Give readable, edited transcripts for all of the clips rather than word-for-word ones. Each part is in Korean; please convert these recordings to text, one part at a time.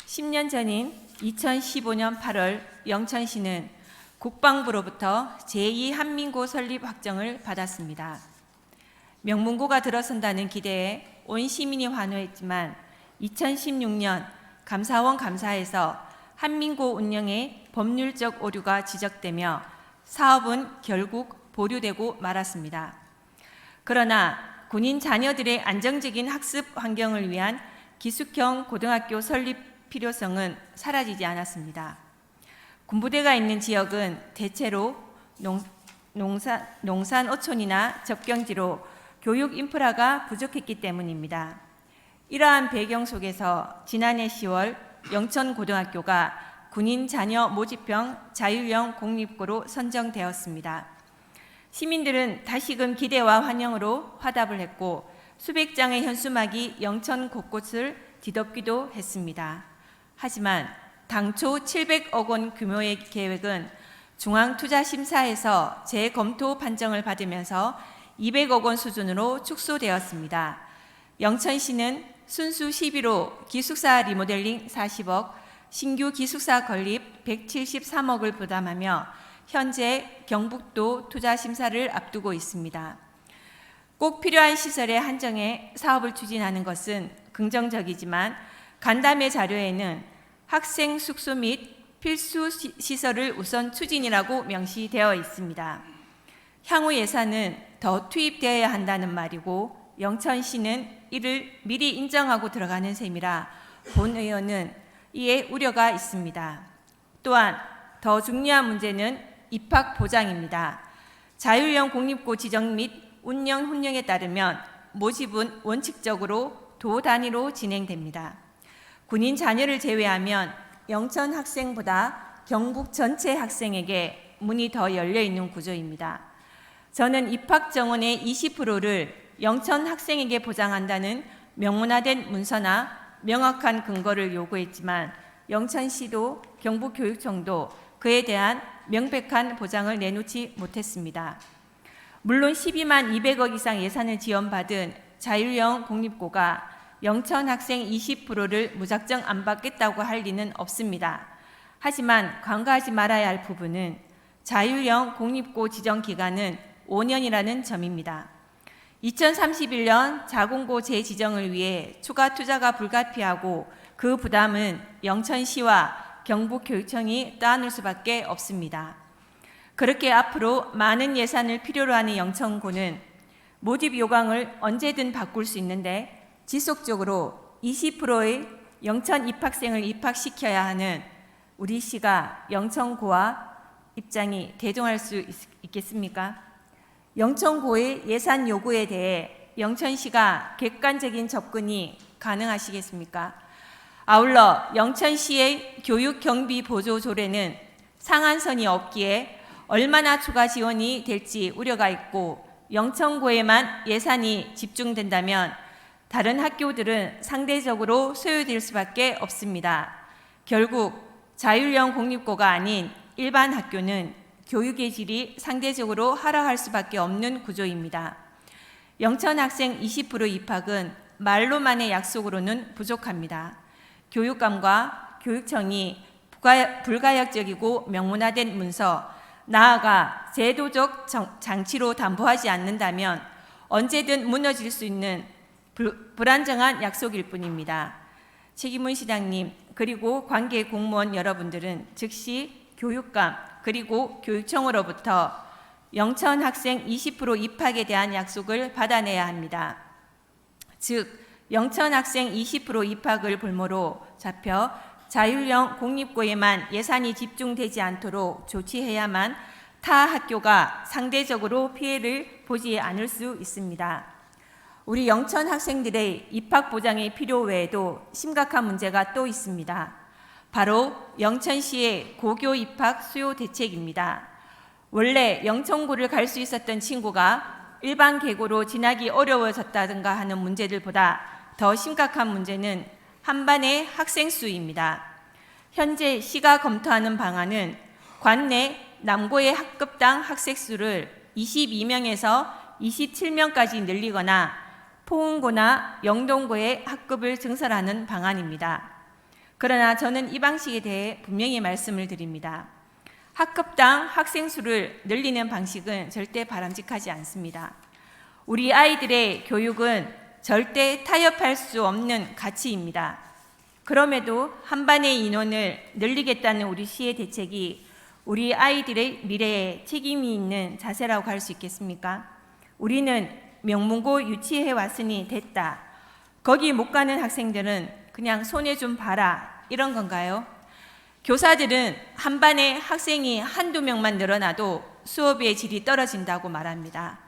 (10년) 전인 2015년 8월 영천시는 국방부로부터 제2한민고 설립 확정을 받았습니다. 명문고가 들어선다는 기대에 온 시민이 환호했지만 2016년 감사원 감사에서 한민고 운영에 법률적 오류가 지적되며 사업은 결국 보류되고 말았습니다. 그러나 군인 자녀들의 안정적인 학습 환경을 위한 기숙형 고등학교 설립 필요성은 사라지지 않았습니다. 군부대가 있는 지역은 대체로 농산 어촌이나 접경지로 교육 인프라가 부족했기 때문입니다. 이러한 배경 속에서 지난해 10월 영천고등학교가 군인 자녀 모집형 자율형 공립고로 선정되었습니다. 시민들은 다시금 기대와 환영으로 화답을 했고 수백 장의 현수막이 영천 곳곳을 뒤덮기도 했습니다. 하지만 당초 700억 원 규모의 계획은 중앙투자심사에서 재검토 판정을 받으면서 200억 원 수준으로 축소되었습니다. 영천시는 순수 11호 기숙사 리모델링 40억, 신규 기숙사 건립 173억을 부담하며 현재 경북도 투자심사를 앞두고 있습니다. 꼭 필요한 시설에 한정해 사업을 추진하는 것은 긍정적이지만 간담회 자료에는 학생 숙소 및 필수 시설을 우선 추진이라고 명시되어 있습니다. 향후 예산은 더 투입되어야 한다는 말이고 영천시는 이를 미리 인정하고 들어가는 셈이라 본 의원은 이에 우려가 있습니다. 또한 더 중요한 문제는 입학 보장입니다. 자율형 공립고 지정 및 운영 훈령에 따르면 모집은 원칙적으로 도 단위로 진행됩니다. 군인 자녀를 제외하면 영천 학생보다 경북 전체 학생에게 문이 더 열려 있는 구조입니다. 저는 입학 정원의 20%를 영천 학생에게 보장한다는 명문화된 문서나 명확한 근거를 요구했지만 영천시도 경북교육청도 그에 대한 명백한 보장을 내놓지 못했습니다. 물론 12만 200억 이상 예산을 지원받은 자율형 공립고가 영천 학생 20%를 무작정 안 받겠다고 할 리는 없습니다. 하지만 간과하지 말아야 할 부분은 자율형 공립고 지정 기간은 5년이라는 점입니다. 2031년 자공고 재지정을 위해 추가 투자가 불가피하고 그 부담은 영천시와 경북교육청이 떠안을 수밖에 없습니다. 그렇게 앞으로 많은 예산을 필요로 하는 영천고는 모집 요강을 언제든 바꿀 수 있는데 지속적으로 20%의 영천 입학생을 입학시켜야 하는 우리 시가 영천고와 입장이 대동할 수 있겠습니까? 영천고의 예산 요구에 대해 영천시가 객관적인 접근이 가능하시겠습니까? 아울러 영천시의 교육 경비 보조 조례는 상한선이 없기에 얼마나 추가 지원이 될지 우려가 있고 영천고에만 예산이 집중된다면 다른 학교들은 상대적으로 소요될 수밖에 없습니다. 결국 자율형 공립고가 아닌 일반 학교는 교육의 질이 상대적으로 하락할 수밖에 없는 구조입니다. 영천 학생 20% 입학은 말로만의 약속으로는 부족합니다. 교육감과 교육청이 불가역적이고 명문화된 문서, 나아가 제도적 장치로 담보하지 않는다면 언제든 무너질 수 있는 불안정한 약속일 뿐입니다. 책임훈 시장님 그리고 관계 공무원 여러분들은 즉시 교육감 그리고 교육청으로부터 영천 학생 20% 입학에 대한 약속을 받아내야 합니다. 즉 영천 학생 20% 입학을 볼모로 잡혀 자율형 공립고에만 예산이 집중되지 않도록 조치해야만 타 학교가 상대적으로 피해를 보지 않을 수 있습니다. 우리 영천 학생들의 입학 보장의 필요 외에도 심각한 문제가 또 있습니다. 바로 영천시의 고교 입학 수요 대책입니다. 원래 영천고를 갈 수 있었던 친구가 일반 계고로 지나기 어려워졌다든가 하는 문제들보다 더 심각한 문제는 한반의 학생 수입니다. 현재 시가 검토하는 방안은 관내 남고의 학급당 학생 수를 22명에서 27명까지 늘리거나 포항고나 영동고의 학급을 증설하는 방안입니다. 그러나 저는 이 방식에 대해 분명히 말씀을 드립니다. 학급당 학생 수를 늘리는 방식은 절대 바람직하지 않습니다. 우리 아이들의 교육은 절대 타협할 수 없는 가치입니다. 그럼에도 한 반의 인원을 늘리겠다는 우리 시의 대책이 우리 아이들의 미래에 책임이 있는 자세라고 할 수 있겠습니까? 우리는 명문고 유치해 왔으니 됐다. 거기 못 가는 학생들은 그냥 손해 좀 봐라. 이런 건가요? 교사들은 한 반에 학생이 한두 명만 늘어나도 수업의 질이 떨어진다고 말합니다.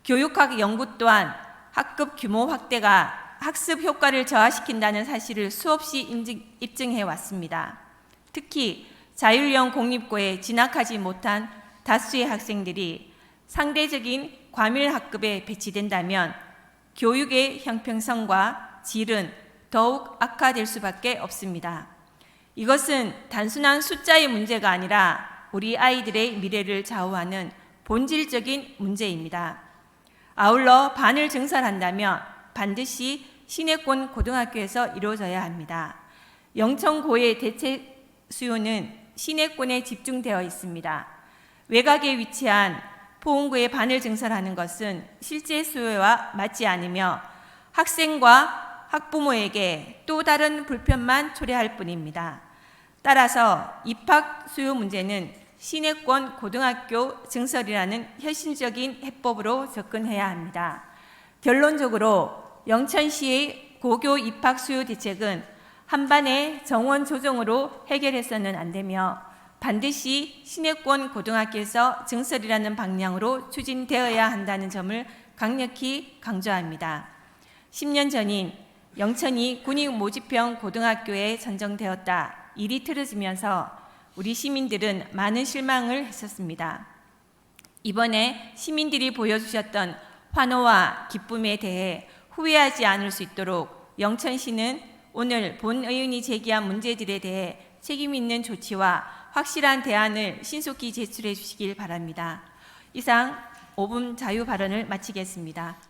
교육학 연구 또한 학급 규모 확대가 학습 효과를 저하시킨다는 사실을 수없이 입증해 왔습니다. 특히 자율형 공립고에 진학하지 못한 다수의 학생들이 상대적인 과밀 학급에 배치된다면 교육의 형평성과 질은 더욱 악화될 수밖에 없습니다. 이것은 단순한 숫자의 문제가 아니라 우리 아이들의 미래를 좌우하는 본질적인 문제입니다. 아울러 반을 증설한다면 반드시 시내권 고등학교에서 이루어져야 합니다. 영천고의 대체 수요는 시내권에 집중되어 있습니다. 외곽에 위치한 포항구의 반을 증설하는 것은 실제 수요와 맞지 않으며 학생과 학부모에게 또 다른 불편만 초래할 뿐입니다. 따라서 입학 수요 문제는 시내권 고등학교 증설이라는 혁신적인 해법으로 접근해야 합니다. 결론적으로 영천시의 고교 입학 수요 대책은 한반의 정원 조정으로 해결해서는 안 되며 반드시 시내권 고등학교에서 증설이라는 방향으로 추진되어야 한다는 점을 강력히 강조합니다. 10년 전인 영천이 군익모집형 고등학교에 선정되었다. 일이 틀어지면서 우리 시민들은 많은 실망을 했었습니다. 이번에 시민들이 보여주셨던 환호와 기쁨에 대해 후회하지 않을 수 있도록 영천시는 오늘 본 의원이 제기한 문제들에 대해 책임 있는 조치와 확실한 대안을 신속히 제출해 주시길 바랍니다. 이상 5분 자유 발언을 마치겠습니다.